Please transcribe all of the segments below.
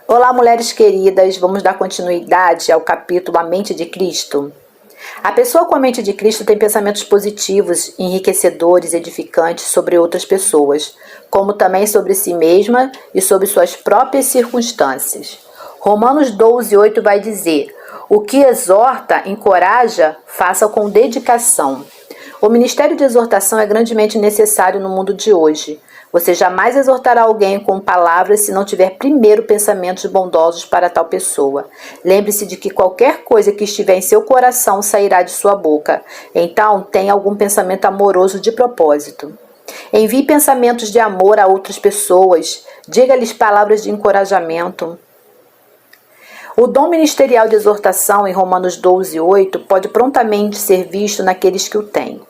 Olá, mulheres queridas, vamos dar continuidade ao capítulo A Mente de Cristo. A pessoa com a mente de Cristo tem pensamentos positivos, enriquecedores, edificantes sobre outras pessoas, como também sobre si mesma e sobre suas próprias circunstâncias. Romanos 12:8 vai dizer: o que exorta, encoraja, faça com dedicação. O ministério de exortação é grandemente necessário no mundo de hoje. Você jamais exortará alguém com palavras se não tiver primeiro pensamentos bondosos para tal pessoa. Lembre-se de que qualquer coisa que estiver em seu coração sairá de sua boca. Então, tenha algum pensamento amoroso de propósito. Envie pensamentos de amor a outras pessoas. Diga-lhes palavras de encorajamento. O dom ministerial de exortação em Romanos 12:8 pode prontamente ser visto naqueles que o têm.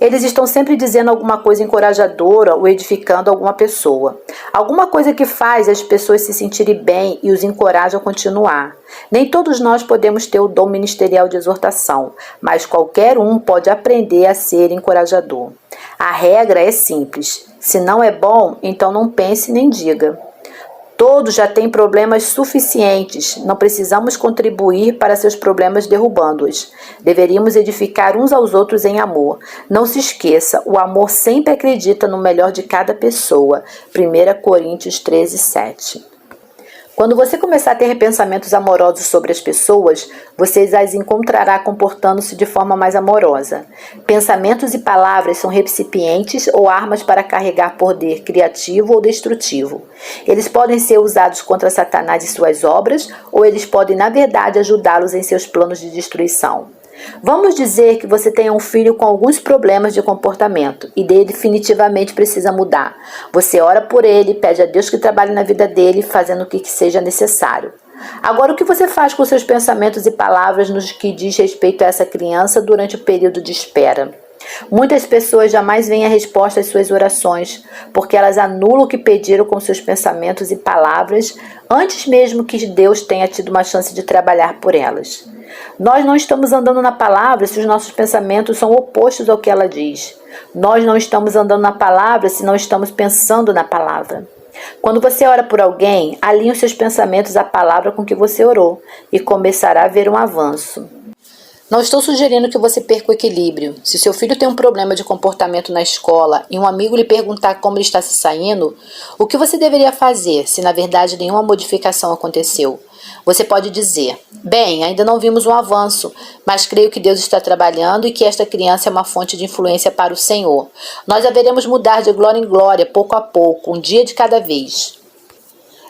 Eles estão sempre dizendo alguma coisa encorajadora ou edificando alguma pessoa. Alguma coisa que faz as pessoas se sentirem bem e os encoraja a continuar. Nem todos nós podemos ter o dom ministerial de exortação, mas qualquer um pode aprender a ser encorajador. A regra é simples: se não é bom, então não pense nem diga. Todos já têm problemas suficientes, não precisamos contribuir para seus problemas derrubando-os. Deveríamos edificar uns aos outros em amor. Não se esqueça, o amor sempre acredita no melhor de cada pessoa. 1 Coríntios 13:7. Quando você começar a ter pensamentos amorosos sobre as pessoas, você as encontrará comportando-se de forma mais amorosa. Pensamentos e palavras são recipientes ou armas para carregar poder criativo ou destrutivo. Eles podem ser usados contra Satanás e suas obras, ou eles podem, na verdade, ajudá-los em seus planos de destruição. Vamos dizer que você tenha um filho com alguns problemas de comportamento e definitivamente precisa mudar. Você ora por ele, pede a Deus que trabalhe na vida dele, fazendo o que seja necessário. Agora, o que você faz com seus pensamentos e palavras nos que diz respeito a essa criança durante o período de espera? Muitas pessoas jamais veem a resposta às suas orações, porque elas anulam o que pediram com seus pensamentos e palavras, antes mesmo que Deus tenha tido uma chance de trabalhar por elas. Nós não estamos andando na palavra se os nossos pensamentos são opostos ao que ela diz. Nós não estamos andando na palavra se não estamos pensando na palavra. Quando você ora por alguém, alinhe os seus pensamentos à palavra com que você orou e começará a ver um avanço. Não estou sugerindo que você perca o equilíbrio. Se seu filho tem um problema de comportamento na escola e um amigo lhe perguntar como ele está se saindo, o que você deveria fazer se na verdade nenhuma modificação aconteceu? Você pode dizer: bem, ainda não vimos um avanço, mas creio que Deus está trabalhando e que esta criança é uma fonte de influência para o Senhor. Nós haveremos mudar de glória em glória, pouco a pouco, um dia de cada vez.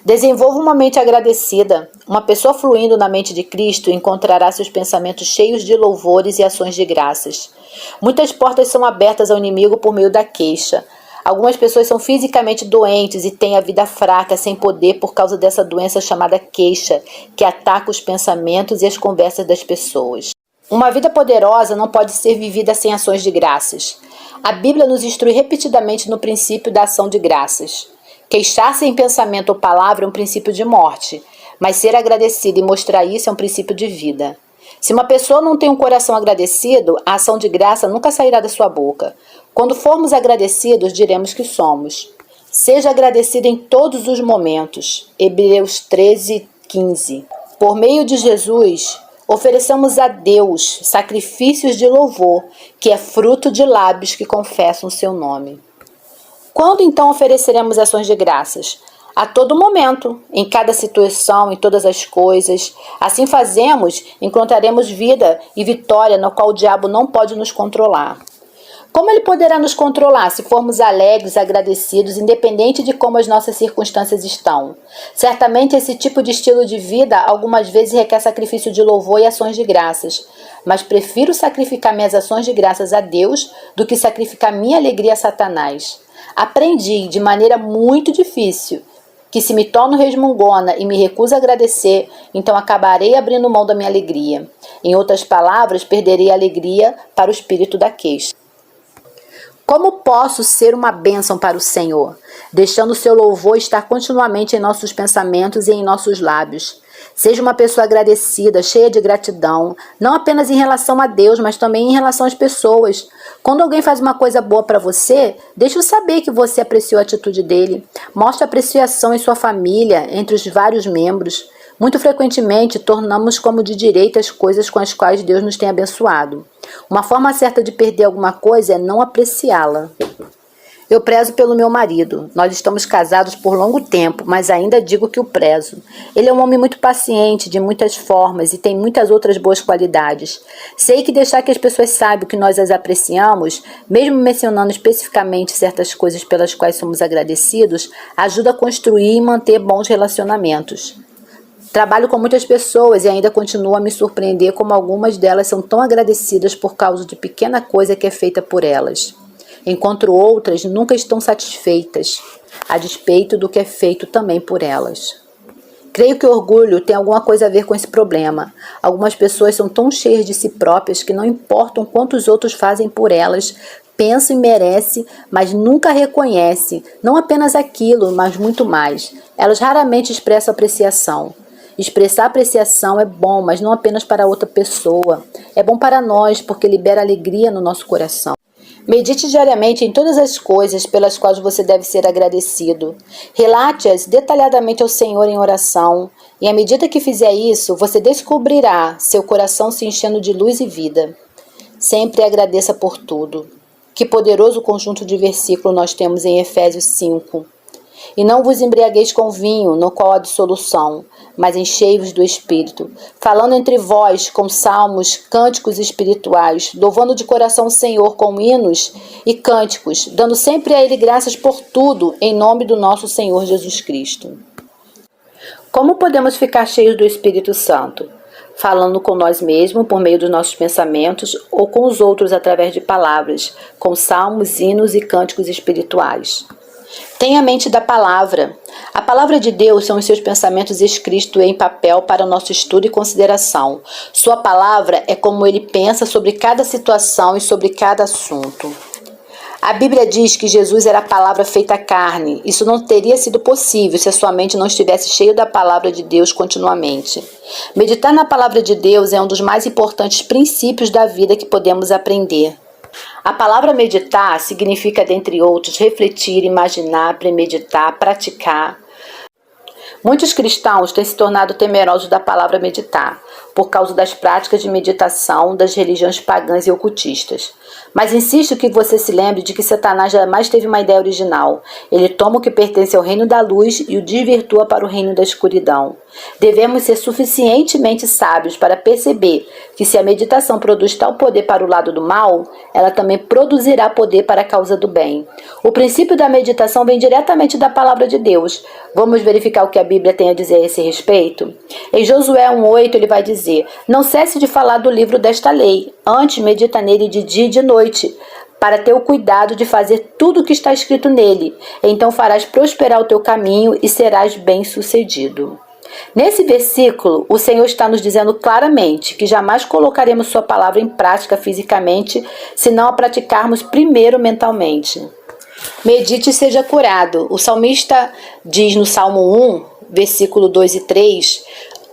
Desenvolva uma mente agradecida. Uma pessoa fluindo na mente de Cristo encontrará seus pensamentos cheios de louvores e ações de graças. Muitas portas são abertas ao inimigo por meio da queixa. Algumas pessoas são fisicamente doentes e têm a vida fraca, sem poder por causa dessa doença chamada queixa, que ataca os pensamentos e as conversas das pessoas. Uma vida poderosa não pode ser vivida sem ações de graças. A Bíblia nos instrui repetidamente no princípio da ação de graças. Queixar-se em pensamento ou palavra é um princípio de morte, mas ser agradecido e mostrar isso é um princípio de vida. Se uma pessoa não tem um coração agradecido, a ação de graça nunca sairá da sua boca. Quando formos agradecidos, diremos que somos. Seja agradecido em todos os momentos. Hebreus 13:15. Por meio de Jesus, ofereçamos a Deus sacrifícios de louvor, que é fruto de lábios que confessam o seu nome. Quando então ofereceremos ações de graças? A todo momento, em cada situação, em todas as coisas. Assim fazemos, encontraremos vida e vitória no qual o diabo não pode nos controlar. Como ele poderá nos controlar se formos alegres, agradecidos, independente de como as nossas circunstâncias estão? Certamente esse tipo de estilo de vida algumas vezes requer sacrifício de louvor e ações de graças, mas prefiro sacrificar minhas ações de graças a Deus do que sacrificar minha alegria a Satanás. Aprendi de maneira muito difícil que se me torno resmungona e me recuso a agradecer, então acabarei abrindo mão da minha alegria. Em outras palavras, perderei a alegria para o espírito da queixa. Como posso ser uma bênção para o Senhor? Deixando o seu louvor estar continuamente em nossos pensamentos e em nossos lábios. Seja uma pessoa agradecida, cheia de gratidão, não apenas em relação a Deus, mas também em relação às pessoas. Quando alguém faz uma coisa boa para você, deixe-o saber que você apreciou a atitude dele. Mostre apreciação em sua família, entre os vários membros. Muito frequentemente, tornamos como de direito as coisas com as quais Deus nos tem abençoado. Uma forma certa de perder alguma coisa é não apreciá-la. Eu prezo pelo meu marido. Nós estamos casados por longo tempo, mas ainda digo que o prezo. Ele é um homem muito paciente, de muitas formas e tem muitas outras boas qualidades. Sei que deixar que as pessoas saibam que nós as apreciamos, mesmo mencionando especificamente certas coisas pelas quais somos agradecidos, ajuda a construir e manter bons relacionamentos. Trabalho com muitas pessoas e ainda continuo a me surpreender como algumas delas são tão agradecidas por causa de pequena coisa que é feita por elas. Enquanto outras nunca estão satisfeitas, a despeito do que é feito também por elas. Creio que o orgulho tem alguma coisa a ver com esse problema. Algumas pessoas são tão cheias de si próprias que não importam quantos outros fazem por elas, pensam e merecem, mas nunca reconhecem, não apenas aquilo, mas muito mais. Elas raramente expressam apreciação. Expressar apreciação é bom, mas não apenas para outra pessoa. É bom para nós, porque libera alegria no nosso coração. Medite diariamente em todas as coisas pelas quais você deve ser agradecido. Relate-as detalhadamente ao Senhor em oração, e à medida que fizer isso, você descobrirá seu coração se enchendo de luz e vida. Sempre agradeça por tudo. Que poderoso conjunto de versículos nós temos em Efésios 5. E não vos embriagueis com vinho, no qual há dissolução, mas enchei-vos do Espírito, falando entre vós com salmos, cânticos espirituais, louvando de coração o Senhor com hinos e cânticos, dando sempre a Ele graças por tudo, em nome do nosso Senhor Jesus Cristo. Como podemos ficar cheios do Espírito Santo? Falando com nós mesmos por meio dos nossos pensamentos ou com os outros através de palavras, com salmos, hinos e cânticos espirituais. Tenha a mente da palavra. A palavra de Deus são os seus pensamentos escritos em papel para o nosso estudo e consideração. Sua palavra é como ele pensa sobre cada situação e sobre cada assunto. A Bíblia diz que Jesus era a palavra feita carne. Isso não teria sido possível se a sua mente não estivesse cheia da palavra de Deus continuamente. Meditar na palavra de Deus é um dos mais importantes princípios da vida que podemos aprender. A palavra meditar significa, dentre outros, refletir, imaginar, premeditar, praticar. Muitos cristãos têm se tornado temerosos da palavra meditar, por causa das práticas de meditação das religiões pagãs e ocultistas. Mas insisto que você se lembre de que Satanás jamais teve uma ideia original. Ele toma o que pertence ao reino da luz e o desvirtua para o reino da escuridão. Devemos ser suficientemente sábios para perceber que se a meditação produz tal poder para o lado do mal, ela também produzirá poder para a causa do bem. O princípio da meditação vem diretamente da palavra de Deus. Vamos verificar o que a Bíblia tem a dizer a esse respeito? Em Josué 1,8 ele vai dizer: não cesse de falar do livro desta lei, antes medita nele de dia e de noite, para ter o cuidado de fazer tudo o que está escrito nele. Então farás prosperar o teu caminho e serás bem-sucedido. Nesse versículo, o Senhor está nos dizendo claramente que jamais colocaremos sua palavra em prática fisicamente se não a praticarmos primeiro mentalmente. Medite e seja curado. O salmista diz no Salmo 1, versículo 2 e 3,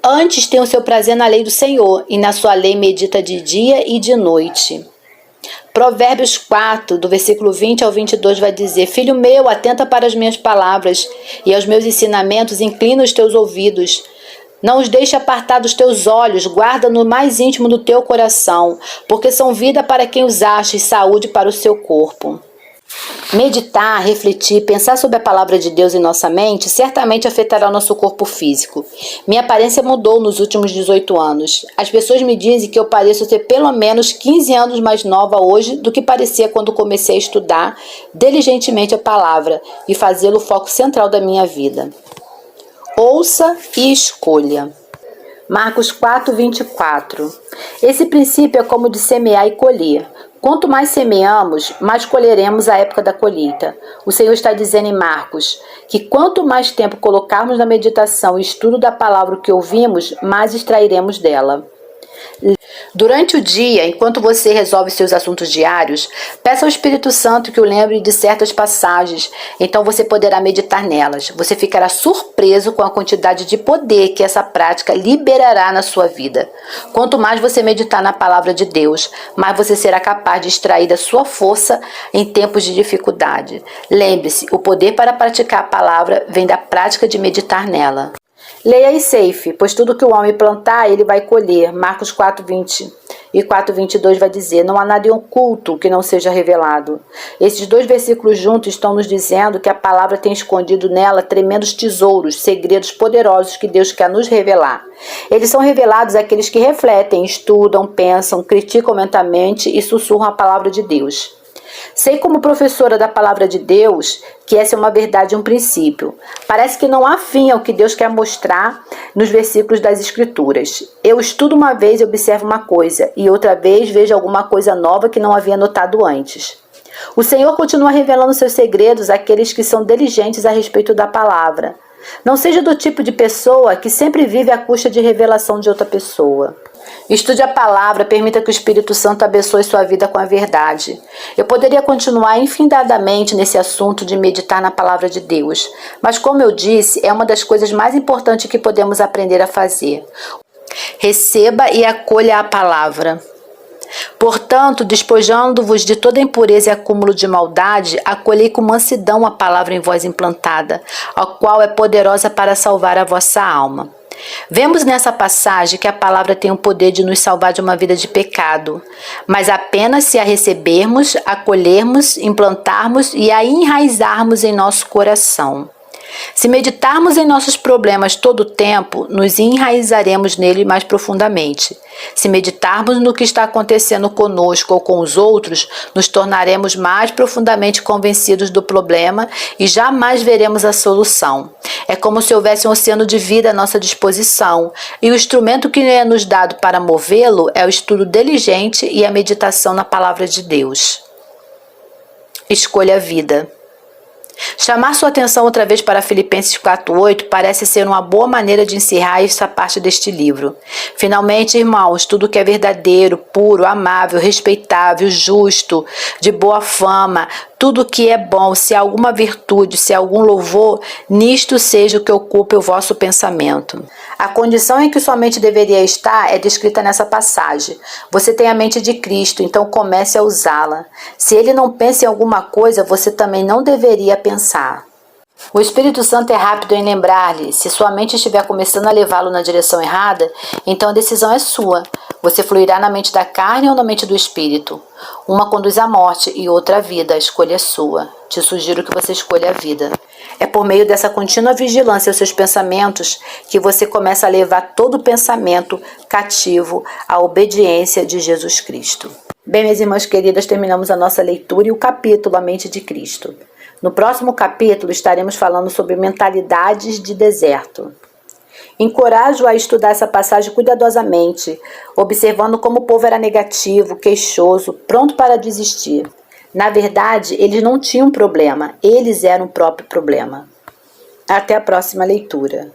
antes tem o seu prazer na lei do Senhor, e na sua lei medita de dia e de noite. Provérbios 4, do versículo 20 ao 22 vai dizer: filho meu, atenta para as minhas palavras, e aos meus ensinamentos inclina os teus ouvidos. Não os deixe apartar dos teus olhos, guarda no mais íntimo do teu coração, porque são vida para quem os acha e saúde para o seu corpo. Meditar, refletir, pensar sobre a palavra de Deus em nossa mente certamente afetará o nosso corpo físico. Minha aparência mudou nos últimos 18 anos. As pessoas me dizem que eu pareço ter pelo menos 15 anos mais nova hoje do que parecia quando comecei a estudar diligentemente a palavra e fazê-lo o foco central da minha vida. Ouça e escolha. Marcos 4, 24. Esse princípio é como de semear e colher. Quanto mais semeamos, mais colheremos a época da colheita. O Senhor está dizendo em Marcos que quanto mais tempo colocarmos na meditação e estudo da palavra que ouvimos, mais extrairemos dela. Durante o dia, enquanto você resolve seus assuntos diários, peça ao Espírito Santo que o lembre de certas passagens, então você poderá meditar nelas. Você ficará surpreso com a quantidade de poder que essa prática liberará na sua vida. Quanto mais você meditar na palavra de Deus, mais você será capaz de extrair da sua força em tempos de dificuldade. Lembre-se, o poder para praticar a palavra vem da prática de meditar nela. Leia e ceife, pois tudo que o homem plantar, ele vai colher. Marcos 4:20 e 4:22 vai dizer, não há nada oculto que não seja revelado. Esses dois versículos juntos estão nos dizendo que a palavra tem escondido nela tremendos tesouros, segredos poderosos que Deus quer nos revelar. Eles são revelados àqueles que refletem, estudam, pensam, criticam mentalmente e sussurram a palavra de Deus. Sei como professora da palavra de Deus que essa é uma verdade e um princípio. Parece que não há fim ao que Deus quer mostrar nos versículos das Escrituras. Eu estudo uma vez e observo uma coisa, e outra vez vejo alguma coisa nova que não havia notado antes. O Senhor continua revelando seus segredos àqueles que são diligentes a respeito da palavra. Não seja do tipo de pessoa que sempre vive à custa de revelação de outra pessoa. Estude a palavra, permita que o Espírito Santo abençoe sua vida com a verdade. Eu poderia continuar infinitamente nesse assunto de meditar na palavra de Deus, mas como eu disse, é uma das coisas mais importantes que podemos aprender a fazer. Receba e acolha a palavra. Portanto, despojando-vos de toda impureza e acúmulo de maldade, acolhei com mansidão a palavra em vós implantada, a qual é poderosa para salvar a vossa alma. Vemos nessa passagem que a palavra tem o poder de nos salvar de uma vida de pecado, mas apenas se a recebermos, acolhermos, implantarmos e a enraizarmos em nosso coração. Se meditarmos em nossos problemas todo o tempo, nos enraizaremos nele mais profundamente. Se meditarmos no que está acontecendo conosco ou com os outros, nos tornaremos mais profundamente convencidos do problema e jamais veremos a solução. É como se houvesse um oceano de vida à nossa disposição, e o instrumento que é nos dado para movê-lo é o estudo diligente e a meditação na palavra de Deus. Escolha a vida. Chamar sua atenção outra vez para Filipenses 4:8 parece ser uma boa maneira de encerrar essa parte deste livro. Finalmente, irmãos, tudo que é verdadeiro, puro, amável, respeitável, justo, de boa fama, tudo que é bom, se há alguma virtude, se há algum louvor, nisto seja o que ocupe o vosso pensamento. A condição em que sua mente deveria estar é descrita nessa passagem. Você tem a mente de Cristo, então comece a usá-la. Se ele não pensa em alguma coisa, você também não deveria pensar. O Espírito Santo é rápido em lembrar-lhe. Se sua mente estiver começando a levá-lo na direção errada, então a decisão é sua. Você fluirá na mente da carne ou na mente do Espírito? Uma conduz à morte e outra à vida. A escolha é sua. Te sugiro que você escolha a vida. É por meio dessa contínua vigilância aos seus pensamentos que você começa a levar todo o pensamento cativo à obediência de Jesus Cristo. Bem, minhas irmãs queridas, terminamos a nossa leitura e o capítulo A Mente de Cristo. No próximo capítulo estaremos falando sobre mentalidades de deserto. Encorajo a estudar essa passagem cuidadosamente, observando como o povo era negativo, queixoso, pronto para desistir. Na verdade, eles não tinham problema, eles eram o próprio problema. Até a próxima leitura.